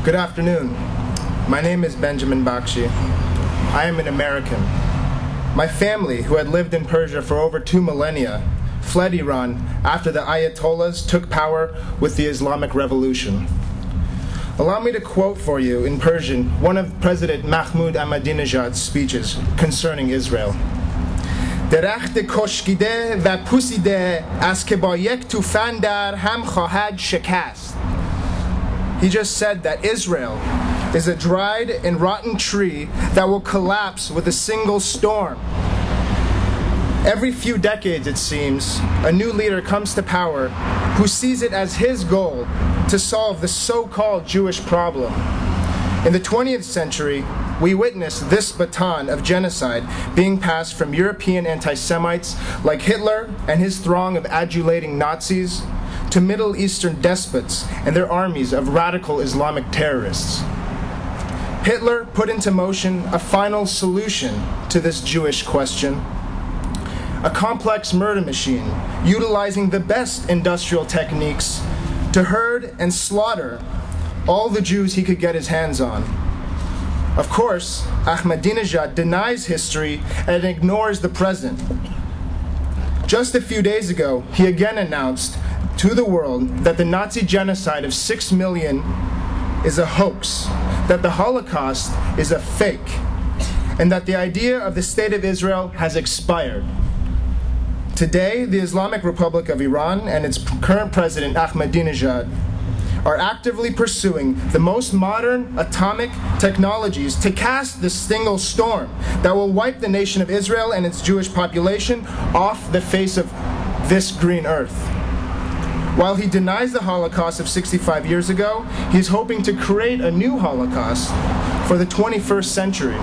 Good afternoon. My name is Benjamin Bakshi. I am an American. My family, who had lived in Persia for over 2 millennia, fled Iran after the Ayatollahs took power with the Islamic Revolution. Allow me to quote for you in Persian one of President Mahmoud Ahmadinejad's speeches concerning Israel. درخت کشکیده و پوسیده است که با یک طوفان در هم خواهد شکست. He just said that Israel is a dried and rotten tree that will collapse with a single storm. Every few decades, it seems, a new leader comes to power who sees it as his goal to solve the so-called Jewish problem. In the 20th century, we witnessed this baton of genocide being passed from European anti-Semites like Hitler and his throng of adulating Nazis to Middle Eastern despots and their armies of radical Islamic terrorists. Hitler put into motion a final solution to this Jewish question, a complex murder machine utilizing the best industrial techniques to herd and slaughter all the Jews he could get his hands on. Of course, Ahmadinejad denies history and ignores the present. Just a few days ago, he again announced to the world that the Nazi genocide of 6 million is a hoax, that the Holocaust is a fake, and that the idea of the State of Israel has expired. Today, the Islamic Republic of Iran and its current president, Ahmadinejad, are actively pursuing the most modern atomic technologies to cast the single storm that will wipe the nation of Israel and its Jewish population off the face of this green earth. While he denies the Holocaust of 65 years ago, he's hoping to create a new Holocaust for the 21st century.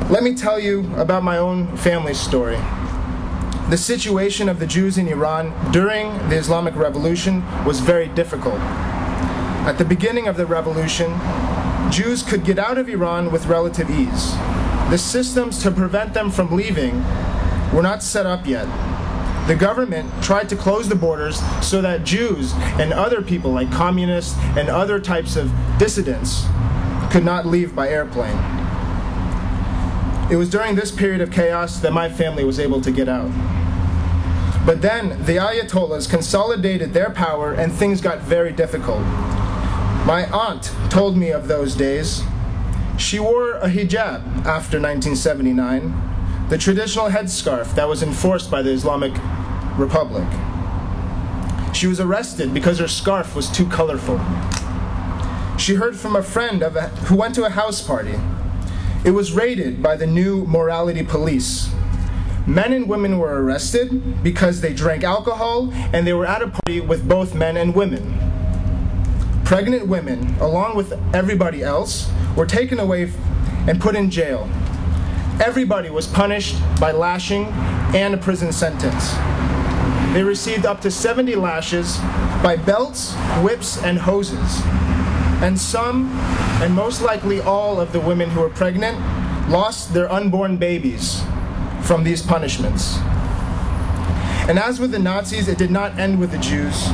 Let me tell you about my own family story. The situation of the Jews in Iran during the Islamic Revolution was very difficult. At the beginning of the revolution, Jews could get out of Iran with relative ease. The systems to prevent them from leaving were not set up yet. The government tried to close the borders so that Jews and other people like communists and other types of dissidents could not leave by airplane. It was during this period of chaos that my family was able to get out. But then the Ayatollahs consolidated their power and things got very difficult. My aunt told me of those days. She wore a hijab after 1979, the traditional headscarf that was enforced by the Islamic Republic. She was arrested because her scarf was too colorful. She heard from a friend who went to a house party. It was raided by the new morality police. Men and women were arrested because they drank alcohol and they were at a party with both men and women. Pregnant women, along with everybody else, were taken away and put in jail. Everybody was punished by lashing and a prison sentence. They received up to 70 lashes by belts, whips, and hoses. And some, and most likely all of the women who were pregnant, lost their unborn babies from these punishments. And as with the Nazis, it did not end with the Jews.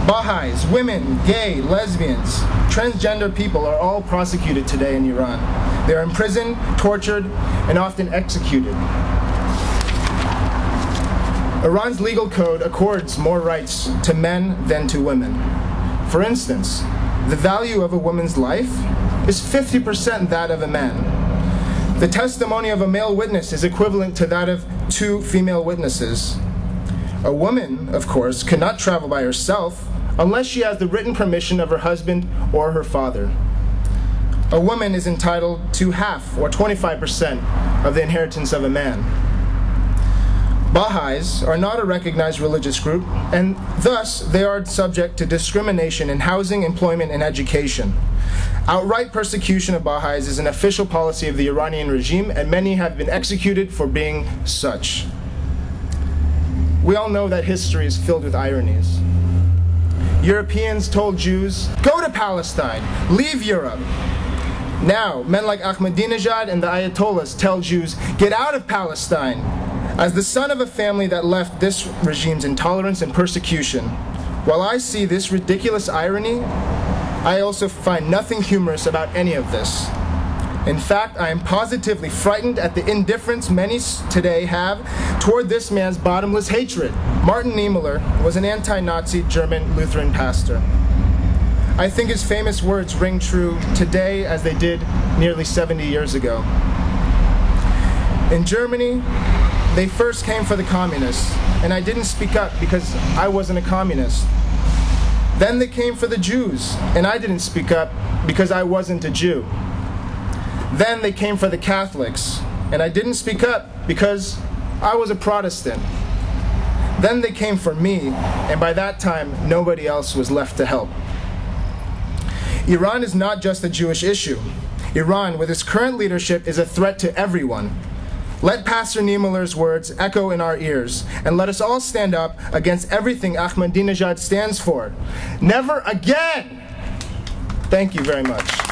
Baha'is, women, gay, lesbians, transgender people are all prosecuted today in Iran. They are imprisoned, tortured, and often executed. Iran's legal code accords more rights to men than to women. For instance, the value of a woman's life is 50% that of a man. The testimony of a male witness is equivalent to that of 2 female witnesses. A woman, of course, cannot travel by herself unless she has the written permission of her husband or her father. A woman is entitled to half or 25% of the inheritance of a man. Baha'is are not a recognized religious group, and thus they are subject to discrimination in housing, employment, and education. Outright persecution of Baha'is is an official policy of the Iranian regime, and many have been executed for being such. We all know that history is filled with ironies. Europeans told Jews, go to Palestine, leave Europe. Now, men like Ahmadinejad and the Ayatollahs tell Jews, get out of Palestine. As the son of a family that left this regime's intolerance and persecution, while I see this ridiculous irony, I also find nothing humorous about any of this. In fact, I am positively frightened at the indifference many today have toward this man's bottomless hatred. Martin Niemöller was an anti-Nazi German Lutheran pastor. I think his famous words ring true today as they did nearly 70 years ago. In Germany, they first came for the communists, and I didn't speak up because I wasn't a communist. Then they came for the Jews, and I didn't speak up because I wasn't a Jew. Then they came for the Catholics, and I didn't speak up because I was a Protestant. Then they came for me, and by that time, nobody else was left to help. Iran is not just a Jewish issue. Iran, with its current leadership, is a threat to everyone. Let Pastor Niemöller's words echo in our ears, and let us all stand up against everything Ahmadinejad stands for. Never again! Thank you very much.